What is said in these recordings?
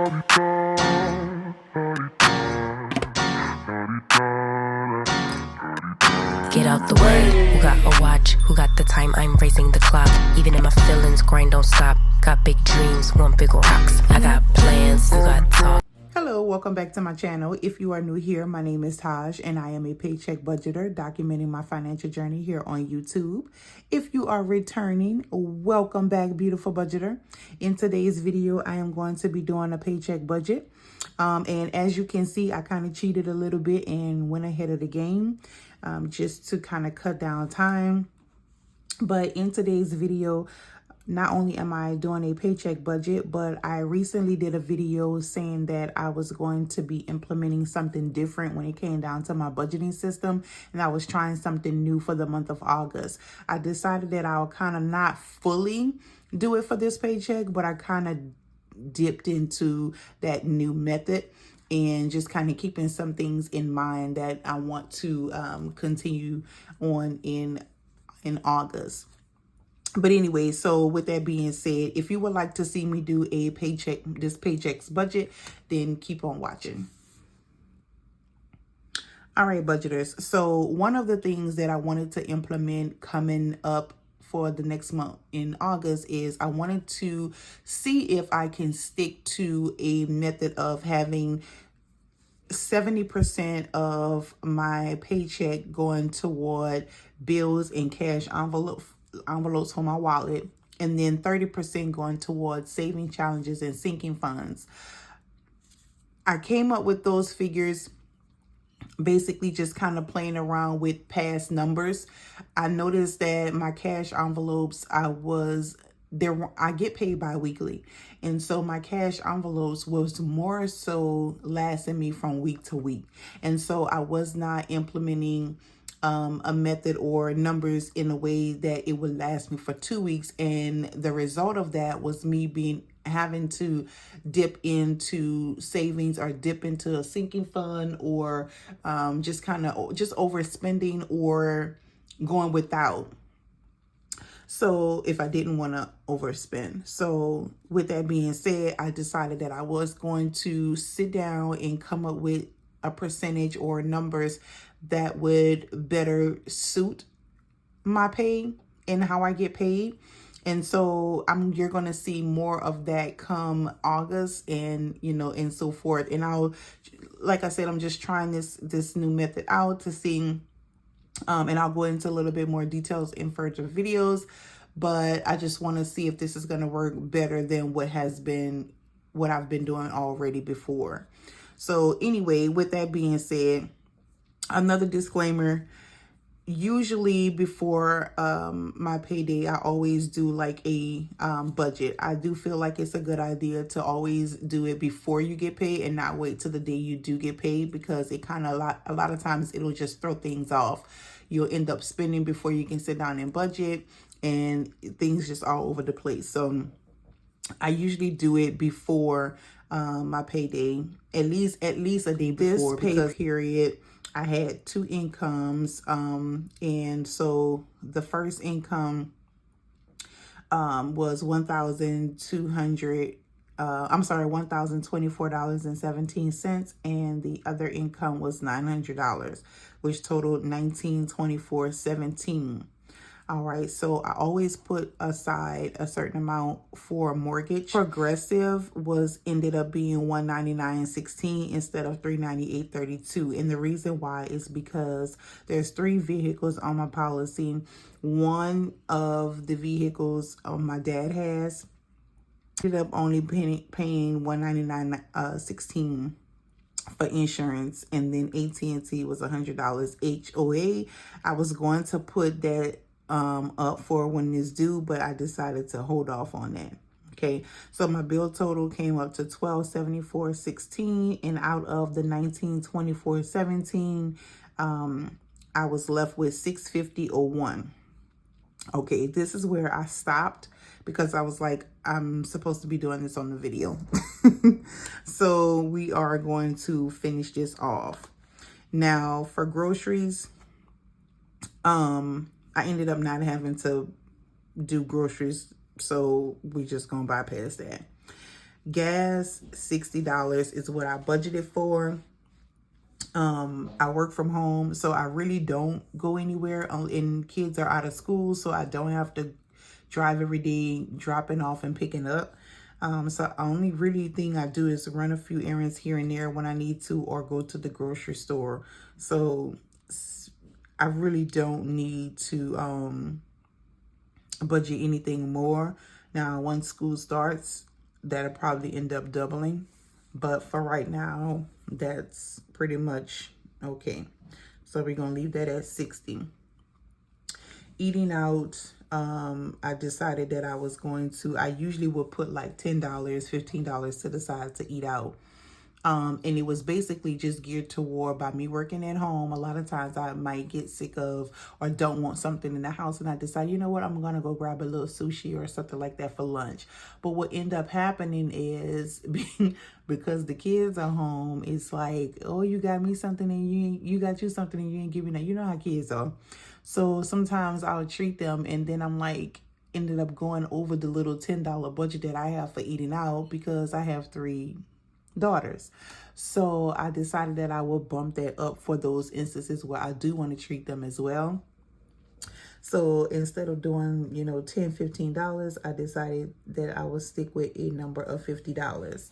Get out the way. Who got a watch? Who got the time? I'm raising the clock. Even in my feelings, grind don't stop. Got big dreams, want bigger rocks. I got plans, you got talk. Hello, welcome back to my channel. If you are new here, my name is Taj and I am a paycheck budgeter documenting my financial journey here on YouTube. If you are returning, welcome back, beautiful budgeter. In today's video, I am going to be doing a paycheck budget. And as you can see, I kind of cheated a little bit and went ahead of the game just to kind of cut down time. But in today's video, not only am I doing a paycheck budget, but I recently did a video saying that I was going to be implementing something different when it came down to my budgeting system. And I was trying something new for the month of August. I decided that I'll kind of not fully do it for this paycheck, but I kind of dipped into that new method and just kind of keeping some things in mind that I want to continue on in August. But anyway, so with that being said, if you would like to see me do a this paycheck's budget, then keep on watching. All right, budgeters. So one of the things that I wanted to implement coming up for the next month in August is I wanted to see if I can stick to a method of having 70% of my paycheck going toward bills and cash envelopes for my wallet, and then 30% going towards saving challenges and sinking funds. I came up with those figures basically just kind of playing around with past numbers. I noticed that my cash envelopes, I get paid bi-weekly. And so my cash envelopes was more so lasting me from week to week. And so I was not implementing a method or numbers in a way that it would last me for 2 weeks. And the result of that was me having to dip into savings or dip into a sinking fund or just overspending or going without. So if I didn't want to overspend. So with that being said, I decided that I was going to sit down and come up with a percentage or numbers that would better suit my pay and how I get paid. And so you're going to see more of that come August and, and so forth. And like I said, I'm just trying this new method out to see, and I'll go into a little bit more details in further videos, but I just want to see if this is going to work better than what I've been doing already before. So anyway, with that being said, another disclaimer, usually before my payday, I always do like a budget. I do feel like it's a good idea to always do it before you get paid and not wait till the day you do get paid, because it kind of a lot of times it'll just throw things off. You'll end up spending before you can sit down and budget, and things just all over the place. So I usually do it before my payday, at least a day before. This pay period, I had two incomes, and so the first income was $1,024.17, and the other income was $900, which totaled $1,924.17. All right, so I always put aside a certain amount for a mortgage. Progressive ended up being $199.16 instead of $398.32. And the reason why is because there's 3 vehicles on my policy. One of the vehicles my dad has ended up only paying $199.16 for insurance, and then AT&T was $100 HOA. I was going to put that up for when it's due, but I decided to hold off on that. Okay, so my bill total came up to $1,274.16, and out of the $1,924.17, I was left with $650.01. Okay, this is where I stopped because I was like, I'm supposed to be doing this on the video. So we are going to finish this off. Now for groceries, I ended up not having to do groceries, so we just gonna bypass that. Gas, $60 is what I budgeted for. I work from home, so I really don't go anywhere, and kids are out of school, so I don't have to drive every day, dropping off and picking up. So the only really thing I do is run a few errands here and there when I need to, or go to the grocery store. So I really don't need to budget anything more. Now, once school starts, that'll probably end up doubling. But for right now, that's pretty much okay. So we're going to leave that at 60. Eating out, I decided that I was going to, I usually would put like $10, $15 to the side to eat out. And it was basically just geared toward, by me working at home, a lot of times I might get sick of or don't want something in the house, and I decide, you know what, I'm gonna go grab a little sushi or something like that for lunch. But what end up happening is, because the kids are home, it's like, oh, you got me something and you got you something and you ain't giving that. You know how kids are. So sometimes I'll treat them, and then I'm like, ended up going over the little $10 budget that I have for eating out, because I have 3 daughters. So I decided that I will bump that up for those instances where I do want to treat them as well. So instead of doing, $10, $15, I decided that I would stick with a number of $50.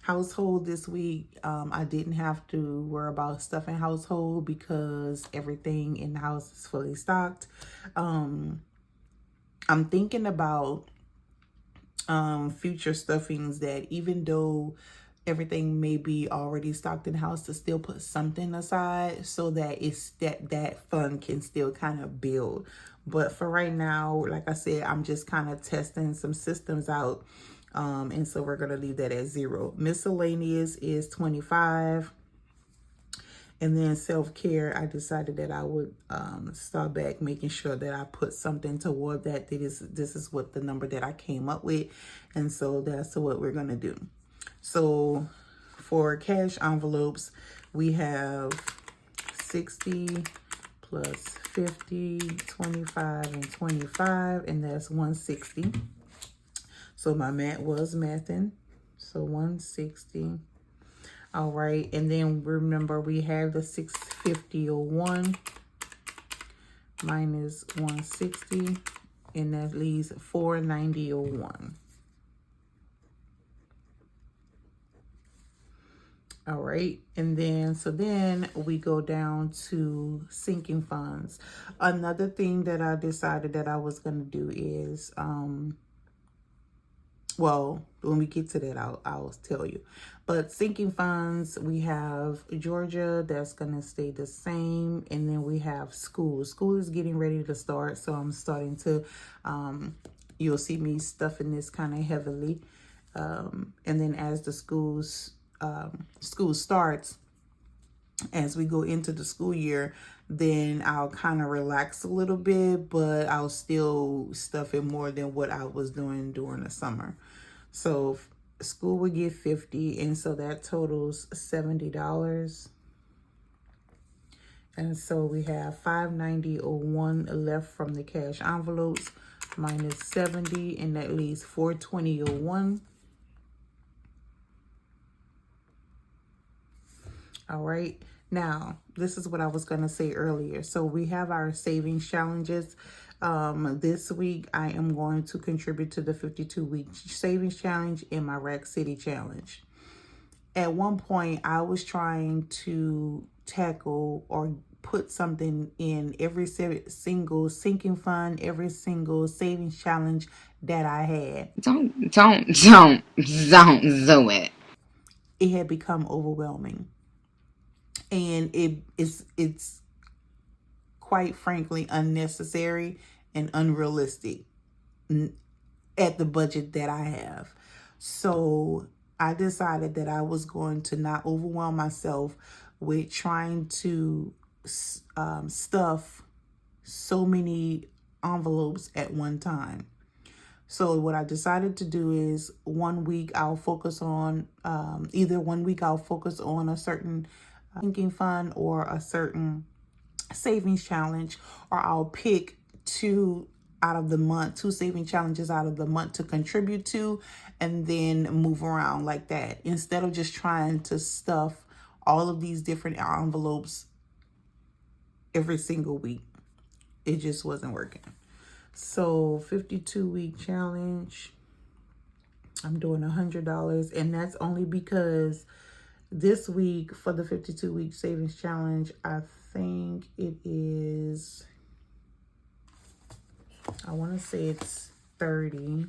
Household this week, I didn't have to worry about stuff in household because everything in the house is fully stocked. I'm thinking about future stuffings, that even though everything may be already stocked in the house, to still put something aside so that it's that fund can still kind of build. But for right now, like I said, I'm just kind of testing some systems out. And so we're going to leave that at 0. Miscellaneous is 25. And then self-care, I decided that I would start back making sure that I put something toward that. This is what the number that I came up with. And so that's what we're going to do. So for cash envelopes, we have 60 plus 50, 25, and 25, and that's 160. So my mat was mathing. So 160. All right, and then remember we have the 650.01 minus 160, and that leaves 490.01. All right, and then we go down to sinking funds. Another thing that I decided that I was going to do is, well, when we get to that, I'll tell you. But sinking funds, we have Georgia, that's going to stay the same. And then we have school. School is getting ready to start, so I'm starting to, you'll see me stuffing this kind of heavily. And then as the school starts, as we go into the school year, then I'll kind of relax a little bit, but I'll still stuff it more than what I was doing during the summer. So school would get 50, and so that totals $70. And so we have 590.01 left from the cash envelopes minus 70, and that leaves 420.01. All right. Now, this is what I was going to say earlier. So we have our savings challenges. This week, I am going to contribute to the 52-week savings challenge and my Rack City challenge. At one point, I was trying to tackle or put something in every single sinking fund, every single savings challenge that I had. Don't do it. It had become overwhelming. And it's quite frankly unnecessary and unrealistic at the budget that I have. So I decided that I was going to not overwhelm myself with trying to stuff so many envelopes at one time. So what I decided to do is 1 week I'll focus on either 1 week I'll focus on a certain sinking fund or a certain savings challenge, or I'll pick 2 out of the month, 2 saving challenges out of the month to contribute to, and then move around like that. Instead of just trying to stuff all of these different envelopes every single week. It just wasn't working. So 52-week challenge, I'm doing $100, and that's only because this week for the 52-week savings challenge, I think it is, I want to say it's 30.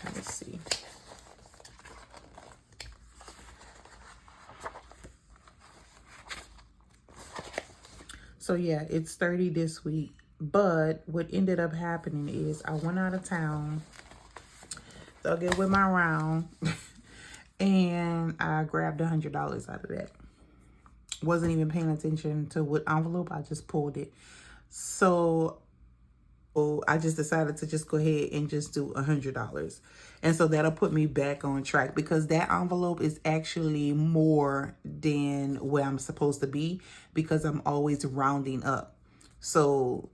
Let's see. So yeah, it's 30 this week. But what ended up happening is I went out of town, dug it with my round, and I grabbed $100 out of that. Wasn't even paying attention to what envelope, I just pulled it. So I just decided to just go ahead and just do $100. And so that'll put me back on track, because that envelope is actually more than where I'm supposed to be, because I'm always rounding up. So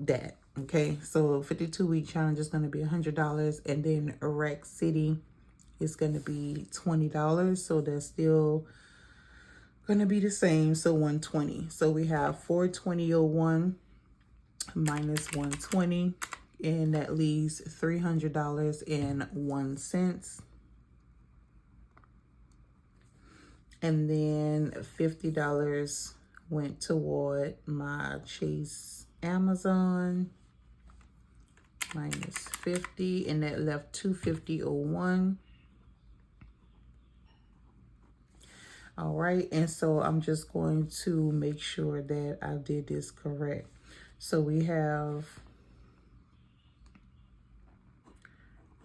that, okay, so 52-week challenge is going to be $100, and then Iraq City is going to be $20. So that's still going to be the same, so $120. So we have $420.01 minus $120, and that leaves $300.01. And then $50 went toward my Chase Amazon, minus 50, and that left $250.01. All right, and so I'm just going to make sure that I did this correct. So we have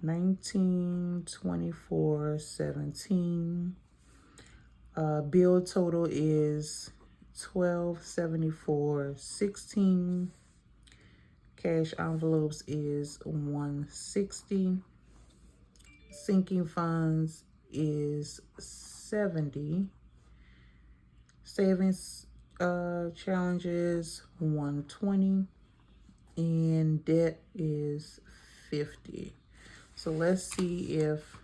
1924.17. Bill total is 1274.16. Cash envelopes is 160. Sinking funds is 70. Savings challenges 120, and debt is 50. So let's see if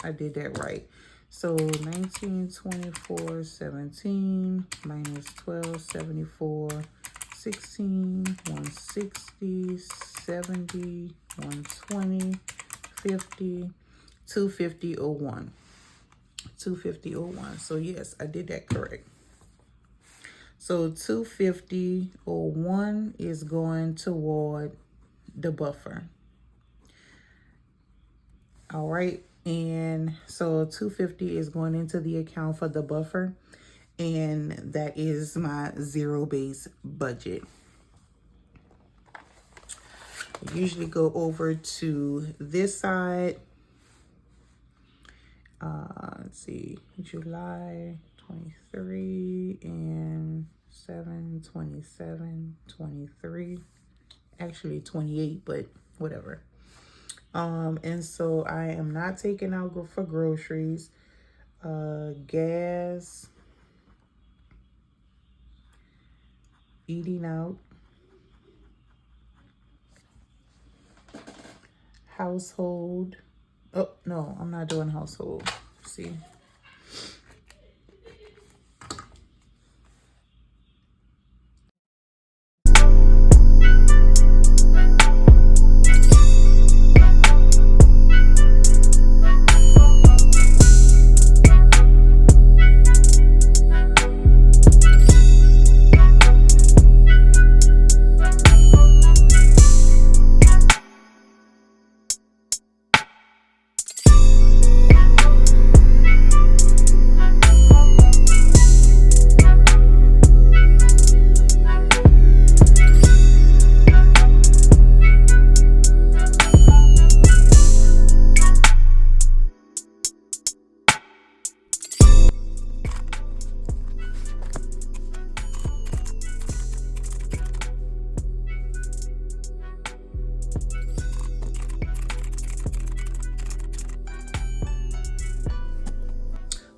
I did that right. So 1924.17 minus 1274.16, 160, 70, 120, 50, 250.01. 250.01. So yes, I did that correct. So 250.01 is going toward the buffer. All right, and so 250 is going into the account for the buffer, and that is my zero-based budget. I usually go over to this side. Let's see, July 23 and 7/27/23. Actually 28, but whatever. And so I am not taking out for groceries, gas, eating out, household. Oh, no, I'm not doing household. See.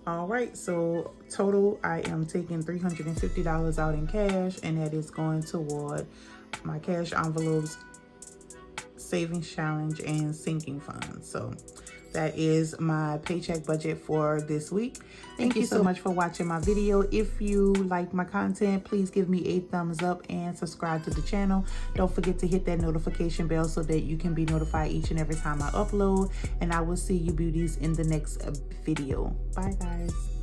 All right, so total, I am taking $350 out in cash, and that is going toward my cash envelopes, savings challenge, and sinking funds. So that is my paycheck budget for this week. Thank you so much for watching my video. If you like my content, please give me a thumbs up and subscribe to the channel. Don't forget to hit that notification bell so that you can be notified each and every time I upload. And I will see you beauties in the next video. Bye guys.